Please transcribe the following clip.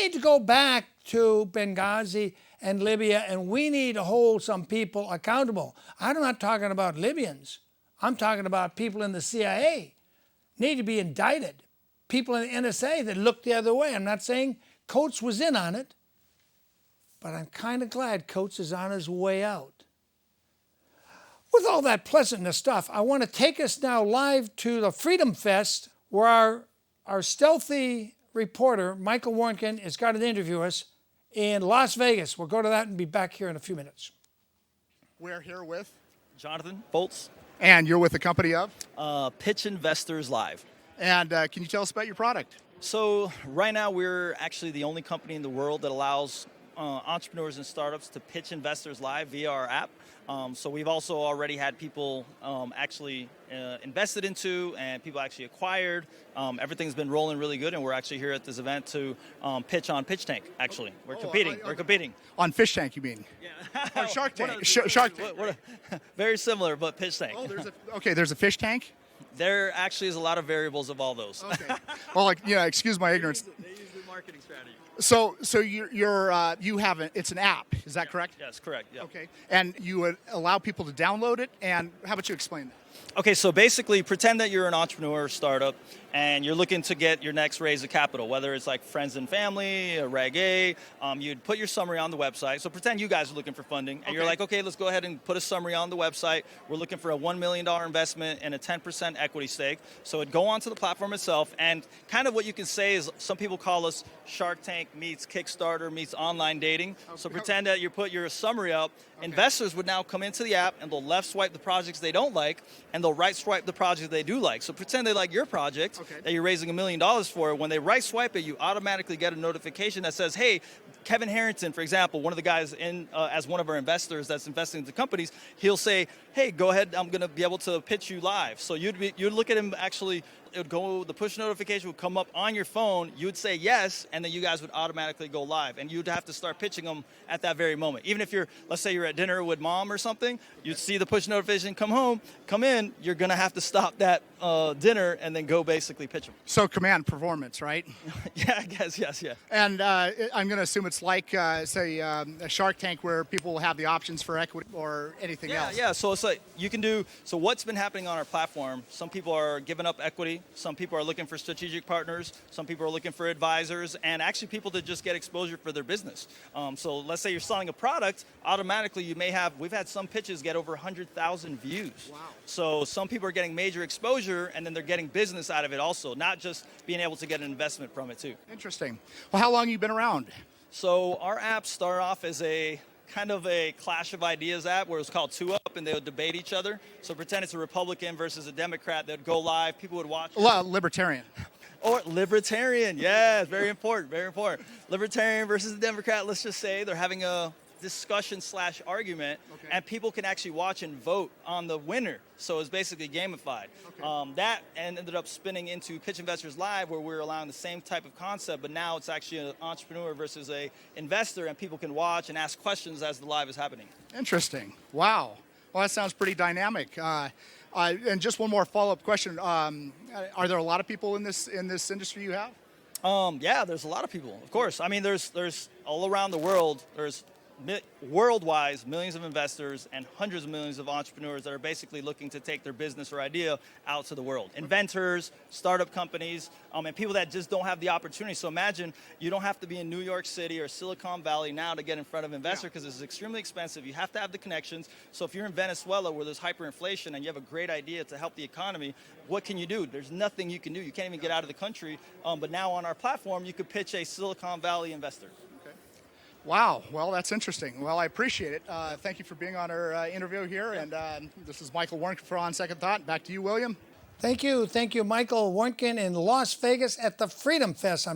need to go back to Benghazi and Libya, and we need to hold some people accountable. I'm not talking about Libyans. I'm talking about people in the CIA need to be indicted. People in the NSA that looked the other way. I'm not saying Coates was in on it, but I'm kind of glad Coates is on his way out. With all that pleasantness stuff, I want to take us now live to the Freedom Fest, where our stealthy reporter, Michael Warnken, has got to interview us in Las Vegas. We'll go to that and be back here in a few minutes. We're here with Jonathan Bolts. And you're with the company of? Pitch Investors Live. And can you tell us about your product? So right now we're actually the only company in the world that allows entrepreneurs and startups to pitch investors live via our app. So we've also already had people actually invested into and people actually acquired. Everything's been rolling really good, and we're actually here at this event to pitch on Pitch Tank, actually. We're competing. We're competing. On Fish Tank, you mean? Yeah. Or Shark Tank. Shark Tank. Very similar, but Pitch Tank. Oh, there's a Fish Tank? There actually is a lot of variables of all those. Okay. Well, excuse my ignorance. They use the marketing strategy. So you have it's an app, is that correct? Yes, correct. Yep. Okay. And you would allow people to download it, and how about you explain that? Okay, so basically pretend that you're an entrepreneur or startup and you're looking to get your next raise of capital, whether it's like friends and family, a Reg A, you'd put your summary on the website. So pretend you guys are looking for funding and you're like, okay, let's go ahead and put a summary on the website. We're looking for a $1 million investment and a 10% equity stake. So it'd go onto the platform itself, and kind of what you can say is some people call us Shark Tank meets Kickstarter meets online dating. So pretend that you put your summary up. Investors would now come into the app and they'll left swipe the projects they don't like and they'll right swipe the projects they do like. So pretend they like your project that you're raising $1 million for. When they right swipe it, you automatically get a notification that says, hey, Kevin Harrington, for example, one of the guys in as one of our investors that's investing into companies, he'll say, hey, go ahead, I'm going to be able to pitch you live. So you'd look at him actually. It would go, the push notification would come up on your phone, you would say yes, and then you guys would automatically go live. And you'd have to start pitching them at that very moment. Even if let's say you're at dinner with mom or something, you'd see the push notification come in, you're going to have to stop that dinner and then go basically pitch them. So command performance, right? Yeah, I guess, yes, yeah. And I'm going to assume it's like, say, a Shark Tank where people will have the options for equity or anything else. Yeah, so it's like you can do, so what's been happening on our platform, some people are giving up equity, some people are looking for strategic partners, some people are looking for advisors, and actually people to just get exposure for their business. So let's say you're selling a product, automatically we've had some pitches get over 100,000 views. Wow. So some people are getting major exposure, and then they're getting business out of it also, not just being able to get an investment from it too. Interesting. Well, how long have you been around? So our app started off as a kind of a clash of ideas app where it was called Two Up, and they would debate each other. So pretend it's a Republican versus a Democrat. They'd go live. People would watch. Libertarian. Or libertarian. Yes, very important, very important. Libertarian versus a Democrat. Let's just say they're having a discussion/argument, and people can actually watch and vote on the winner. So it's basically gamified. That ended up spinning into Pitch Investors Live, where we're allowing the same type of concept, but now it's actually an entrepreneur versus a investor, and people can watch and ask questions as the live is happening. Interesting. Wow. Well, that sounds pretty dynamic. And just one more follow-up question: are there a lot of people in this industry you have? Yeah, there's a lot of people. Of course. I mean, there's all around the world. There's worldwide millions of investors and hundreds of millions of entrepreneurs that are basically looking to take their business or idea out to the world. Inventors, startup companies, and people that just don't have the opportunity. So imagine you don't have to be in New York City or Silicon Valley now to get in front of an investor, because it's extremely expensive. You have to have the connections. So if you're in Venezuela where there's hyperinflation and you have a great idea to help the economy, what can you do? There's nothing you can do. You can't even get out of the country. But now on our platform, you could pitch a Silicon Valley investor. Wow. Well, that's interesting. Well, I appreciate it. Thank you for being on our interview here. And this is Michael Warnken for On Second Thought. Back to you, William. Thank you, Michael Warnken in Las Vegas at the Freedom Fest.